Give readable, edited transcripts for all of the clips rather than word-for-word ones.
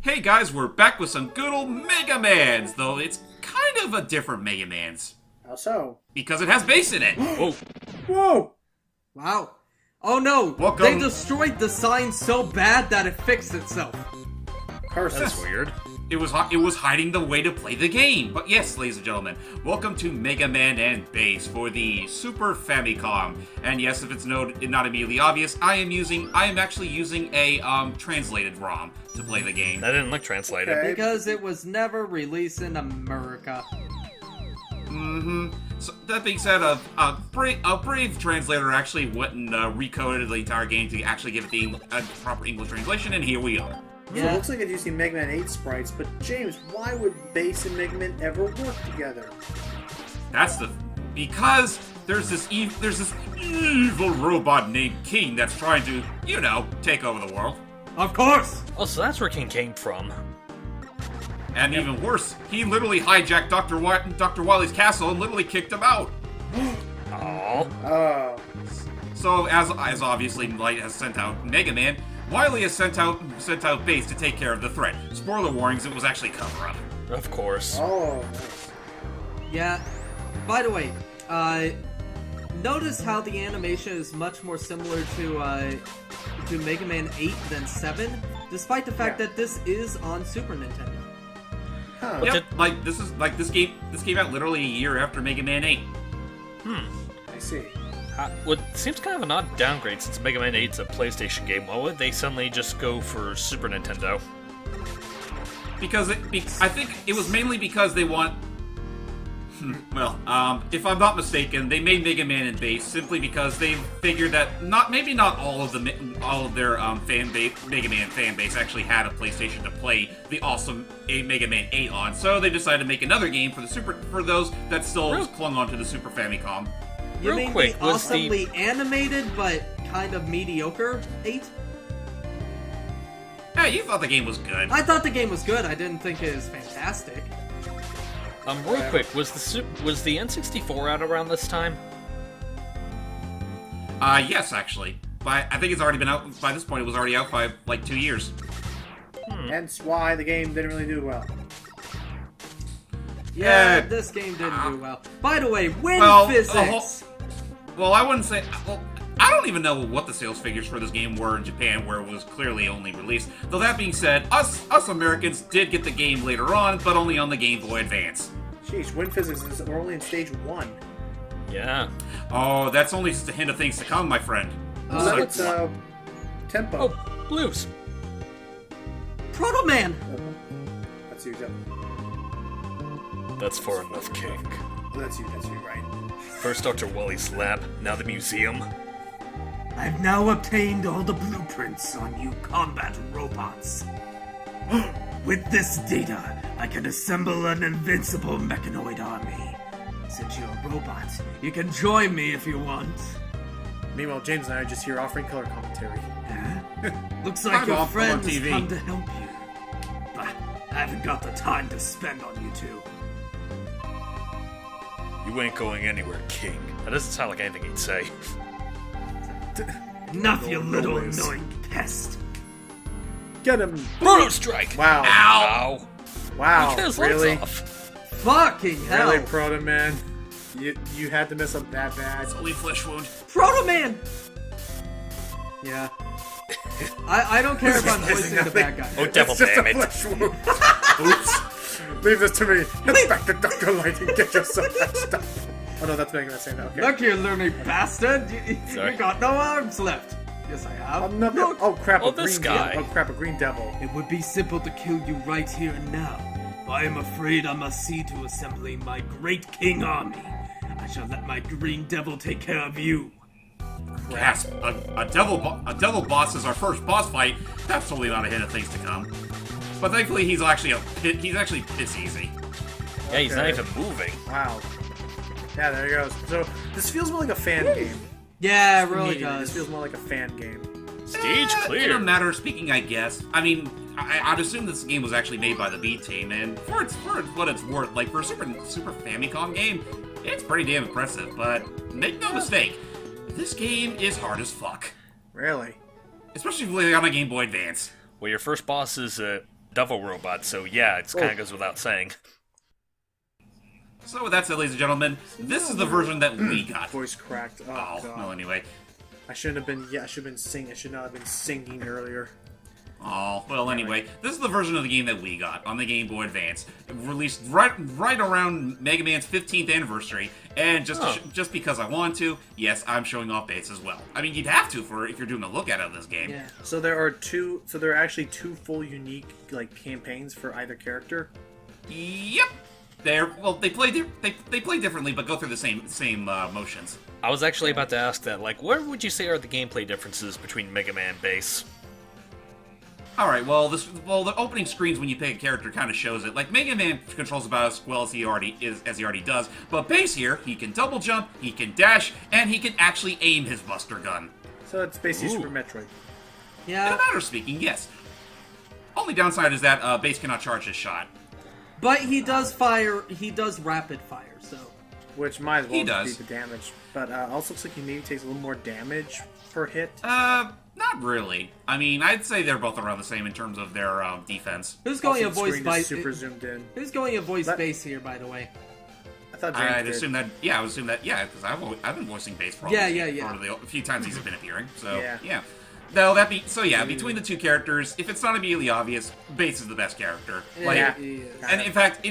Hey guys, we're back with some good old Mega Mans, though it's kind of a different Mega Mans. How so? Because it has bass in it. Whoa. Whoa! Wow. Oh no! Welcome. They destroyed the sign so bad that it fixed itself. Curse. That's weird. It was hiding the way to play the game. But yes, ladies and gentlemen, welcome to Mega Man and Bass for the Super Famicom. And yes, if it's not immediately obvious, I am actually using a translated ROM to play the game. That didn't look translated. Okay. Because it was never released in America. So that being said, a brave translator actually went and recoded the entire game to actually give it the proper English translation, and here we are. So it looks like it's using Mega Man 8 sprites, but James, why would Bass and Mega Man ever work together? Because there's this evil robot named King that's trying to, take over the world. Of course! Oh, so that's where King came from. And even worse, he literally hijacked Dr. Wily's castle and literally kicked him out. Oh. Oh. So as obviously Light has sent out Mega Man, Wily has sent out Bass to take care of the threat. Spoiler warnings, it was actually cover-up. Of course. Oh, nice. Yeah. By the way, notice how the animation is much more similar to Mega Man 8 than 7, despite the fact that this is on Super Nintendo. Huh. Yep, this came out literally a year after Mega Man 8. I see. What seems kind of an odd downgrade since Mega Man 8's a PlayStation game. Why would they suddenly just go for Super Nintendo? Because I think it was mainly because they want. Well, if I'm not mistaken, they made Mega Man and Bass simply because they figured that not all of their Mega Man fan base actually had a PlayStation to play the awesome Mega Man 8 on. So they decided to make another game for those that still clung onto the Super Famicom. You Real mean quick, the was the- awesomely animated but kind of mediocre 8? Yeah, you thought the game was good. I thought the game was good. I didn't think it was fantastic. Real quick, was the N64 out around this time? Yes, actually. But I think it's already been out by this point. It was already out by like 2 years. Hence why the game didn't really do well. Yeah, this game didn't do well. By the way, wind physics! Well, I wouldn't say. Well, I don't even know what the sales figures for this game were in Japan, where it was clearly only released. Though that being said, us Americans did get the game later on, but only on the Game Boy Advance. Sheesh, wind physics is we're only in stage 1. Yeah. Oh, that's only just a hint of things to come, my friend. So it's tempo. Oh, blues. Proto Man! That's you, Jeff. That's far enough, King. That's you, right. First Dr. Wally's lab, now the museum. I've now obtained all the blueprints on you combat robots. With this data, I can assemble an invincible mechanoid army. Since you're a robot, you can join me if you want. Meanwhile, James and I are just here offering color commentary. Looks like I'm your off on friends TV. come to help you. But I haven't got the time to spend on you two. You ain't going anywhere, King. That doesn't sound like anything he'd say. Enough, you little noise. annoying pest. Get him! Proto Strike! Wow. Ow! Wow. Get his legs Really? off. Fucking hell! Really, Proto Man? You had to mess up that bad. Holy flesh wound. Proto Man! Yeah. I don't care if I'm voicing the bad guy. Oh, devil It's just damn a it. flesh wound. Oops. Leave this to me. Inspector Dr. Light and get yourself patched up. Oh no, that's Mega Man saying that. Okay. Look here, loony bastard! Sorry. You got no arms left! Yes, I have. Oh crap! Oh, a this green guy. Oh crap! A green devil. It would be simple to kill you right here and now. But I am afraid I must see to assembling my great king army. I shall let my green devil take care of you. Gasp! A devil boss is our first boss fight. That's totally not a hint of things to come. But thankfully, he's actually piss easy. Yeah, he's not Okay. even moving. Wow. Yeah, there he goes. So this feels more like a fan game. Yeah, it For really me, does. This feels more like a fan game. Stage In a clear. matter of speaking, I guess. I mean, I'd assume this game was actually made by the B team, and for what it's worth, like for a Super Famicom game, it's pretty damn impressive. But make no mistake, this game is hard as fuck. Really? Especially if you play it on a Game Boy Advance. Well, your first boss is Devil Robot, so yeah, it kind of goes without saying. So with that said, ladies and gentlemen, this is the version that we got. Voice cracked. Oh, Oh, God. well, anyway. I shouldn't have been. Yeah, I should have been singing. I should not have been singing earlier. Oh, well, anyway, this is the version of the game that we got on the Game Boy Advance, released right around Mega Man's 15th anniversary, and just because I want to, yes, I'm showing off base as well. I mean, you'd have to if you're doing a look at this game. Yeah. So there are two. So there are actually two full unique campaigns for either character. Yep. They play differently, but go through the same motions. I was actually about to ask that, like, what would you say are the gameplay differences between Mega Man Base? All right. Well, the opening screens when you pick a character kind of shows it. Like Mega Man controls about as well as he already does, but Base here, he can double jump, he can dash, and he can actually aim his Buster Gun. So it's basically Super Metroid. In a Yeah, matter of speaking, yes. Only downside is that Base cannot charge his shot. but he does fire. He does rapid fire. So Which might as well He just does. be the damage. But also looks like he maybe takes a little more damage per hit. Not really. I mean, I'd say they're both around the same in terms of their defense. who's going Also, a the voice screen by? is super zoomed in. Who's going a voice That- base here, by the way? I thought James I'd did. assume that. Yeah, I would assume that. Yeah, because I've been voicing Base for Yeah. a few times he's been appearing. So Yeah. yeah. Though between the two characters, if it's not immediately obvious, Base is the best character. Like, Yeah. and in fact,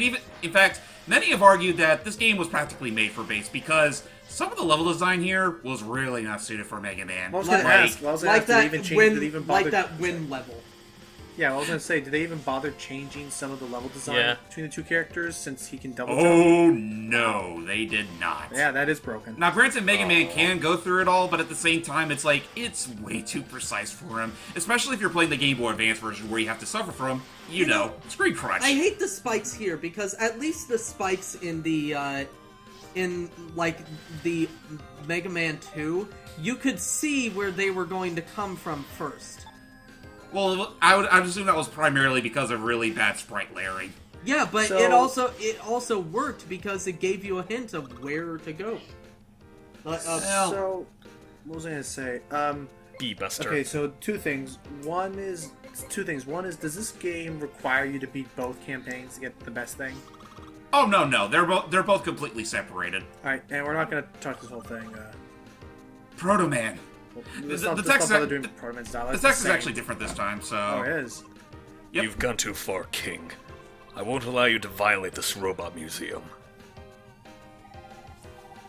many have argued that this game was practically made for Base because some of the level design here was really not suited for Mega Man. I was gonna Like- ask. I was gonna Like ask, did they that even change? win, Did they even bother? like that win level. Yeah, I was gonna say, did they even bother changing some of the level design Yeah. between the two characters since he can double jump? Oh no, they did not. Yeah, that is broken. Now, granted, Mega Man can go through it all, but at the same time, it's like, it's way too precise for him. Especially if you're playing the Game Boy Advance version where you have to suffer from, you know, screen crunch. I hate the spikes here because at least the spikes in the the Mega Man 2, you could see where they were going to come from first. Well, I'd assume that was primarily because of really bad sprite layering. Yeah, but So- it also worked because it gave you a hint of where to go. So, what was I gonna say? B-Buster. Okay, so two things. One is, does this game require you to beat both campaigns to get the best thing? Oh, no, they're both completely separated. Alright, and we're not gonna talk this whole thing. Proto Man. Let's The not text- bother doing Proto Man style. The It's text is same. actually different this time, so... Oh, it is? Yep. You've gone too far, King. I won't allow you to violate this robot museum.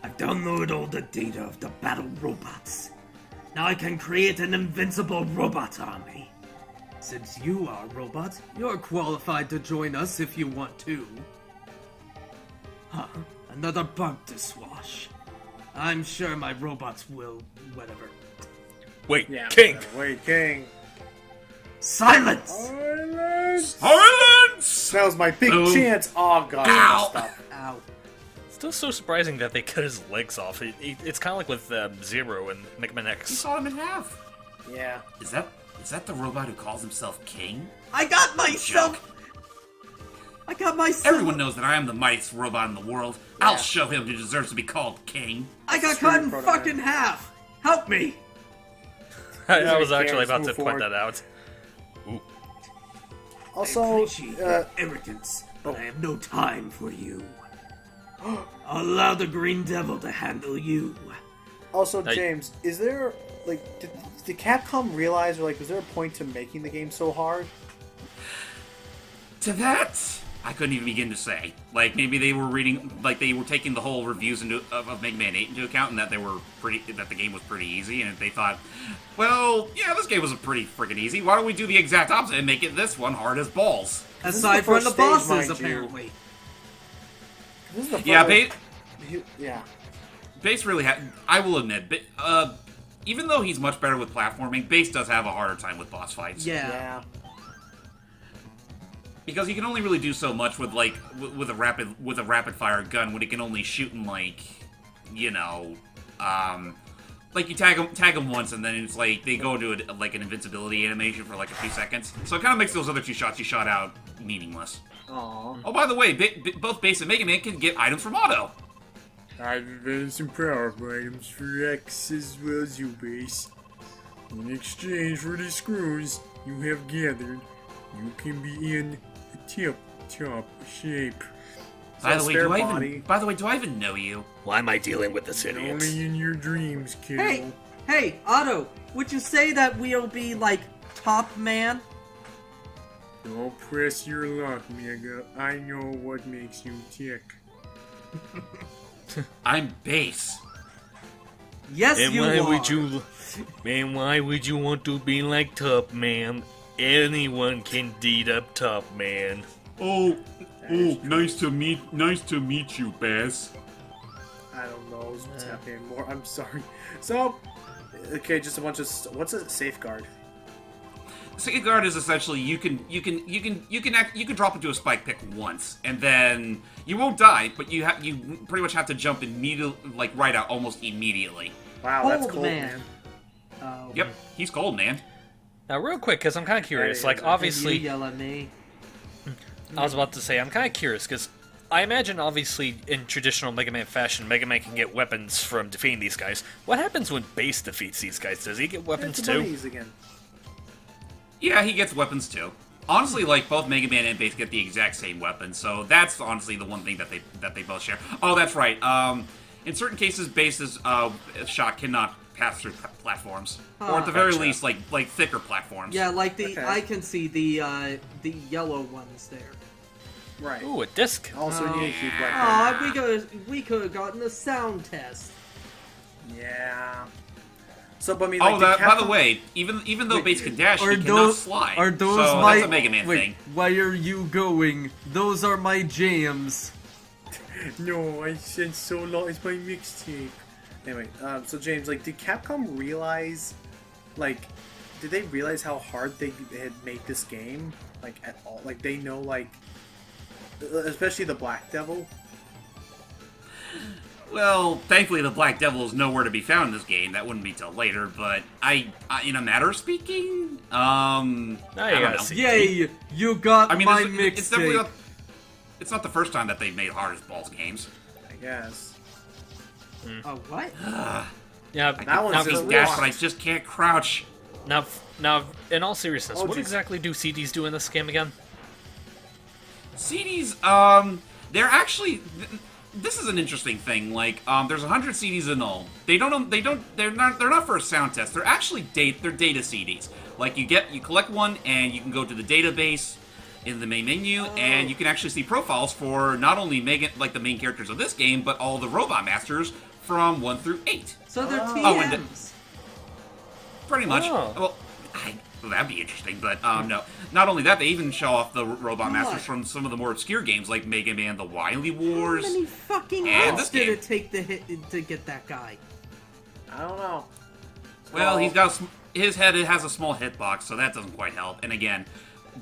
I've downloaded all the data of the battle robots. Now I can create an invincible robot army. Since you are a robot, you're qualified to join us if you want to. huh? Another bug to swash. I'm sure my robots will, whatever. Wait, Yeah. King! Wait, King. Silence! Silence! That was my big Oh. chance. Oh, God. Ow. Stop. Ow. Still so surprising that they cut his legs off. It's kind of like with Zero and Mega Man You X. saw him in half. Yeah. Is that the robot who calls himself King? I got myself. I got myself. Everyone knows that I am the mightiest robot in the world. I'll show him who deserves to be called King. I got Screw cut in Proto Man. fucking half. Help me. I was Sorry, actually Cares, about to move point forward. that out. Also, I appreciate your arrogance, but I have no time for you. I'll allow the Green Devil to handle you. Also, Hey. James, is there, did Capcom realize, or, was there a point to making the game so hard? To that, I couldn't even begin to say. Like, maybe they were they were taking the whole reviews of Mega Man 8 into account, and that the game was pretty easy, and they thought, well, yeah, this game was pretty freaking easy. Why don't we do the exact opposite and make it this one hard as balls? This is Aside the from first the stage, bosses, mind you. apparently. This is the Yeah, first, yeah. Base really had. I will admit, even though he's much better with platforming, Base does have a harder time with boss fights. Yeah. Because you can only really do so much with with a rapid fire gun when it can only shoot in you tag them once and then it's like they go into an invincibility animation for a few seconds. So it kind of makes those other two shots you shot out meaningless. Aww. Oh, by the way, both Base and Mega Man can get items from Auto. I've invented some powerful items for X as well as you, Base. In exchange for the screws you have gathered, You can be in tip-top shape. By the spare way, body. do I even know you? Why am I dealing with this idiot? Only in your dreams, kid. Hey, Otto, would you say that we'll be, like, top man? Don't press your luck, Mega. I know what makes you tick. I'm base. Yes, And you why are. would you? Man, why would you want to be like Top Man? Anyone can deed up Top Man. Oh, nice to meet you, Bass. I don't know what's happening anymore. I'm sorry. So, okay, just a bunch of what's a safeguard? Safeguard is essentially you can drop into a spike pick once, and then you won't die, but you pretty much have to jump immediately, like right out almost immediately. Wow, that's Cold cold, man. man. Yep, he's cold, man. Now, real quick, because I'm kind of curious. Hey, Like, you You obviously, yell at me. I was about to say, I'm kind of curious because I imagine, obviously, in traditional Mega Man fashion, Mega Man can get weapons from defeating these guys. What happens when Base defeats these guys? Does he get weapons It's too? bunnies again. Yeah, he gets weapons too. Honestly, like both Mega Man and Base get the exact same weapon, so that's honestly the one thing that they both share. Oh, that's right. In certain cases, Base's shot cannot pass through platforms, or at the very Gotcha. least, like thicker platforms. Yeah, like the Okay. I can see the yellow ones there. Right. Ooh, a disc. Also, you need to keep weapons. Aw, we could have gotten a sound test. Yeah. So, but I mean, like, Oh, that, by the Capcom- way, even though Wait, Base can dash, are he cannot those- slide. Are those so my? that's a Mega Man wait, thing. why are you going? Those are my jams. No, I said so long. It's my mixtape. Anyway, so James, like, did Capcom realize, like, did they realize how hard they had made this game? Like, at all? Like, they know, like, especially the Black Devil. Well, thankfully, the Black Devil is nowhere to be found in this game. That wouldn't be till later. But I in a matter of speaking, I you don't gotta know. see. Yay! You got I mean, my it's definitely mixtape. not. It's not the first time that they've made hard as balls games. I guess. Oh, what? Yeah, That now, one's Now just he's dash, but I locked. just can't crouch. now, in all seriousness, Oh, what jeez. exactly do CDs do in this game again? CDs, they're actually. This is an interesting thing. Like, there's 100 CDs in all. They're not for a sound test. They're actually they're data CDs. Like, you collect one, and you can go to the database in the main menu, and you can actually see profiles for not only the main characters of this game, but all the Robot Masters from 1 through 8. So they're Oh, and TMs. Pretty much. Oh. Well, that'd be interesting, but no. Not only that, they even show off the Robot Masters God. from some of the more obscure games like Mega Man: The Wily How Wars. many fucking And hits this did game. it take to hit to get that guy? I don't know. Well, he's got his head. It has a small hitbox, so that doesn't quite help. And again,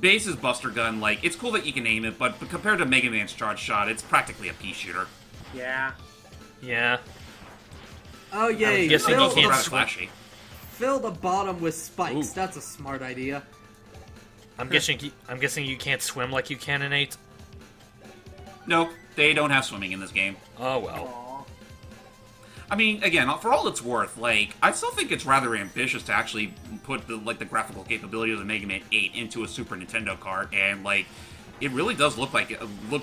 Base's Buster Gun, like, it's cool that you can aim it, but compared to Mega Man's Charge Shot, it's practically a pea shooter. Yeah. Yeah. Oh yay! I'm guessing It's he also can't rather swim. flashy. Fill the bottom with spikes. Ooh. That's a smart idea. I'm guessing you can't swim like you can in 8. No, they don't have swimming in this game. Oh well. Aw. I mean, again, for all it's worth, like, I still think it's rather ambitious to actually put the graphical capability of the Mega Man 8 into a Super Nintendo cart, and like, it really does look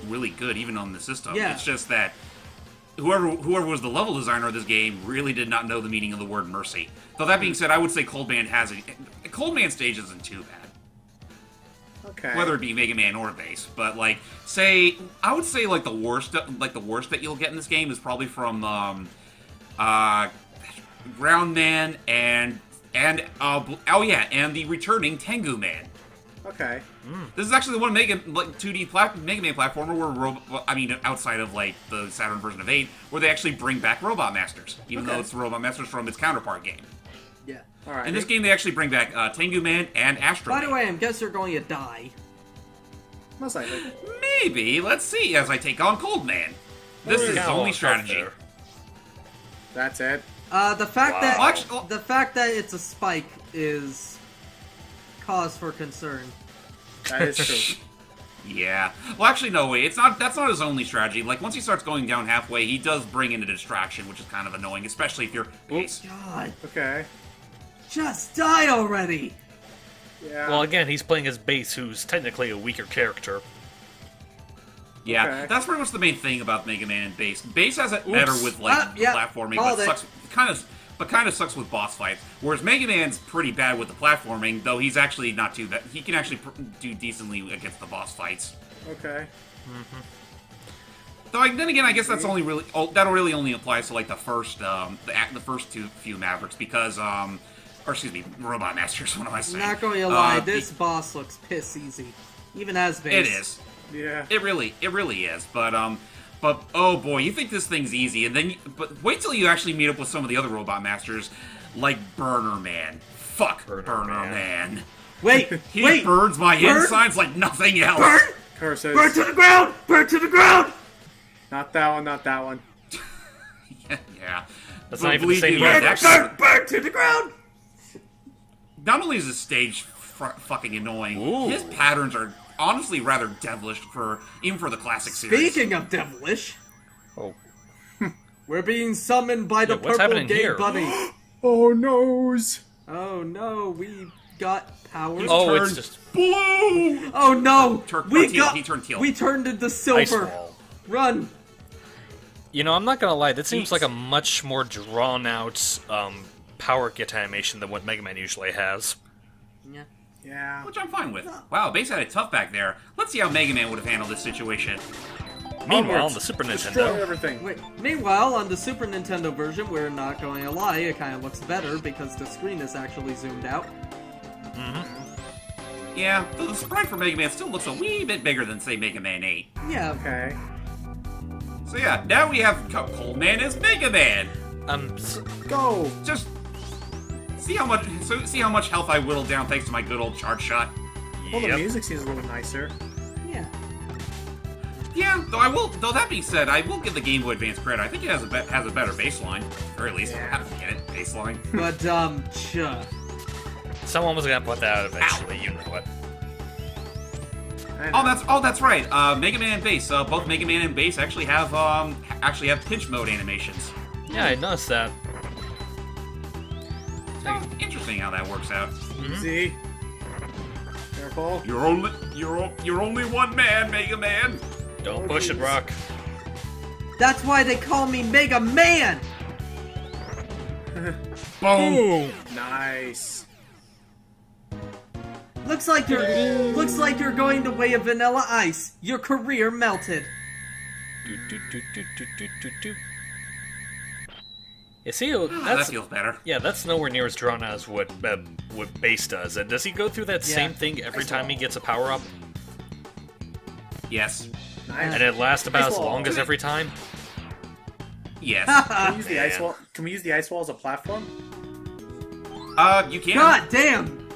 really good even on the system. Yeah. It's just that whoever was the level designer of this game really did not know the meaning of the word mercy. Though that being said, I would say Cold Man stage isn't too bad. Okay. Whether it be Mega Man or Base, but like, I would say the worst that you'll get in this game is probably from Ground Man and the returning Tengu Man. Okay. This is actually the one 2D Mega Man platformer where outside of like the Saturn version of 8, where they actually bring back Robot Masters, even though it's the Robot Masters from its counterpart game. Yeah. All right. In this game, they actually bring back Tengu Man and Astro By Man. the way, I guess you're going to die. Most likely. Maybe. Let's see as I take on Cold Man. This is his Got a only lot of stuff strategy. there. That's it. The fact Wow. that Well, actually- the fact that it's a spike is cause for concern. That is true. Yeah. Well, actually, no, wait. That's not his only strategy. Like, once he starts going down halfway, he does bring in a distraction, which is kind of annoying, especially if you're Base. God, Okay. just die already! Yeah. Well, again, he's playing as Base, who's technically a weaker character. Yeah, Okay. that's pretty much the main thing about Mega Man and Base. Base has it better with like Yeah, platforming, called but it. sucks kind of sucks with boss fights. Whereas Mega Man's pretty bad with the platforming, though he's actually not too bad. He can actually do decently against the boss fights. Okay. Though then again, I guess that's only really that'll really only applies to like the first the first few Mavericks because or excuse me, Robot Masters. What am I saying? Not going to lie, this boss looks piss easy. Even as Base. It is. Yeah. It really is. But oh boy, you think this thing's easy, and then but wait till you actually meet up with some of the other Robot Masters, like Burner Man. Fuck Burner Man. Wait, He wait! burns my Burn? insides like nothing else. Burn! Curses. Burn to the ground! Burn to the ground! Not that one, not that one. Yeah. That's But not even the believe same me, Burn, that's Burn to the ground! not only is the stage fucking annoying, Ooh. his patterns are honestly rather devilish even for the classic series. Speaking of devilish, Oh. we're being summoned by the Yeah, what's purple happening gay here? bunny. Oh noes. Oh no, we got powers. Oh, turned it's just blue. Oh no! Or teal. He turned teal. We turned into ice silver. wall. Run! You know, I'm not gonna lie. That seems Heat. like a much more drawn-out power get animation than what Mega Man usually has. Yeah. Yeah. Which I'm fine with. Wow, Base had it tough back there. Let's see how Mega Man would have handled this situation. Meanwhile, on Onwards. the Super Destroy Nintendo, everything. Wait. Meanwhile, on the Super Nintendo version, we're not going to lie, it kind of looks better because the screen is actually zoomed out. Yeah, though the sprite for Mega Man still looks a wee bit bigger than, say, Mega Man 8. Yeah. Okay. So yeah, now we have Cold Man as Mega Man. Go. Just see how much health I whittled down thanks to my good old charge shot. Well, the Yep. music seems a little nicer. Yeah. Yeah, though that being said, I will give the Game Boy Advance credit. I think it has a better baseline, or at least Yeah. get it baseline. But, someone was gonna put that out eventually. You know what? I know. That's right. Mega Man and Base, both Mega Man and Base actually have pinch mode animations. Yeah, I noticed that. So, interesting how that works out. Easy. Careful. You're only one man, Mega Man. Don't push it, Rock. that's why they call me Mega Man! Boom. Nice. Looks like you're going the way of Vanilla Ice. Your career melted. Do, do, do, do, do, do, do, do. You see, That that's feels better. yeah, that's nowhere near as drawn out as what Base does. And does he go through that same thing every time he gets a power up? Yes. Nice. And it lasts about Ice as wall. long as every time? Yes. Can we use the ice wall? Can we use the ice wall as a platform? You can. God damn!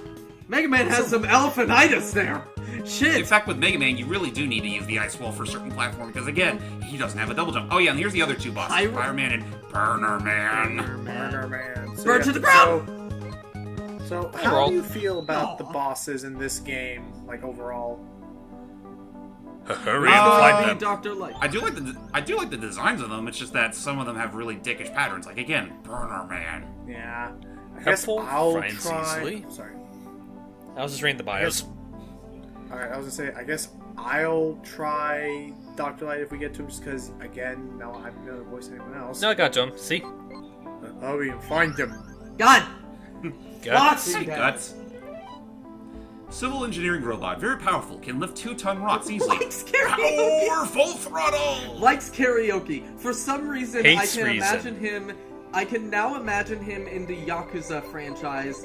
Mega Man has some elephanitis there. In Shit. fact, with Mega Man, you really do need to use the ice wall for certain platform because, again, he doesn't have a double jump. Oh yeah, and here's the other two bosses: Pyro- Fire Man and Burner Man. Burner Man. So, Burn yeah, to the ground! So how Roll. do you feel about the bosses in this game, like overall? Hurry and find Be them. Dr. Light. I do like the designs of them. It's just that some of them have really dickish patterns. Like again, Burner Man. Yeah. I guess Helpful, I'll finds try. easily. Sorry. I was just reading the bios. Alright, I was gonna say, I guess I'll try Dr. Light if we get to him, just because, again, now I haven't been able to voice anyone else. No, I got to him. See? Hurry and find him. God! Got Lots! Hey, Guts. Civil engineering robot, very powerful, can lift 2-ton rocks easily. Likes karaoke! Power full throttle. Likes karaoke. For some reason, Hates I can reason. imagine him. I can now imagine him in the Yakuza franchise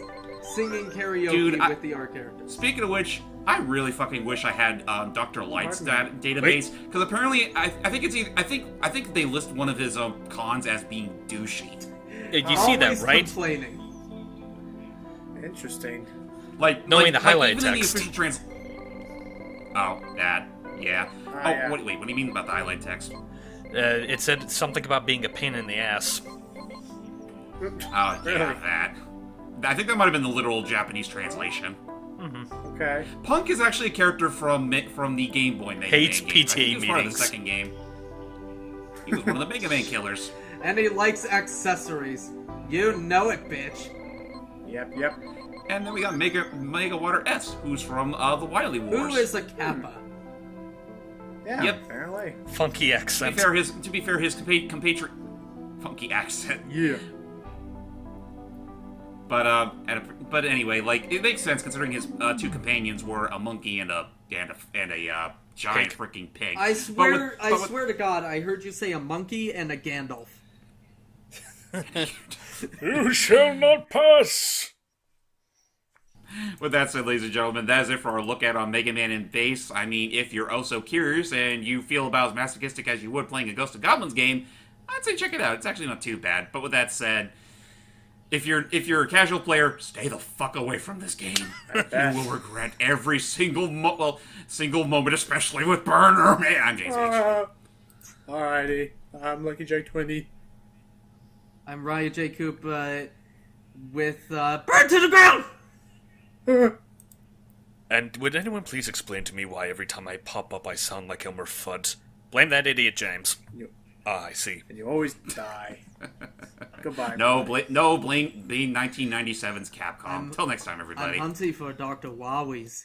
singing karaoke Dude, with the other characters. Speaking of which, I really fucking wish I had Dr. Light's Pardon database because apparently I think they list one of his cons as being douchey. You see that, Always right? Complaining. Interesting. Like Knowing the highlighted even in the text. official Oh, that. Yeah. yeah. Wait, what do you mean about the highlight text? It said something about being a pain in the ass. Oh, yeah, Really? that. I think that might have been the literal Japanese translation. Okay. Punk is actually a character from the Game Boy Mega Hates Man game. I think PTA he was part of the meetings. second game. He was one of the Mega Man killers. And he likes accessories. You know it, bitch. Yep. And then we got Mega Water S, who's from the Wily Wars. Who is a Kappa? Yeah, Yep. apparently. Funky To accent. be fair, his compatriot... Funky accent. Yeah. But anyway, like, it makes sense considering his two companions were a monkey and a giant freaking pig. I swear, But with- I swear to God, I heard you say a monkey and a Gandalf. You shall not pass! With that said, ladies and gentlemen, that is it for our look at on Mega Man in Base. I mean, if you're oh so curious and you feel about as masochistic as you would playing a Ghost of Goblins game, I'd say check it out. It's actually not too bad. But with that said, if you're a casual player, stay the fuck away from this game. You will regret every single moment, especially with Burner. Man, I'm James H. Alrighty. I'm Lucky Jack 20. I'm Raya J. Coop with Burn to the Ground! And would anyone please explain to me why every time I pop up I sound like Elmer Fudd? Blame that idiot, James. Ah, I see. And you always die. Goodbye. No, blame being 1997's Capcom. Till next time, everybody. I'm hunting for Dr. Wowies.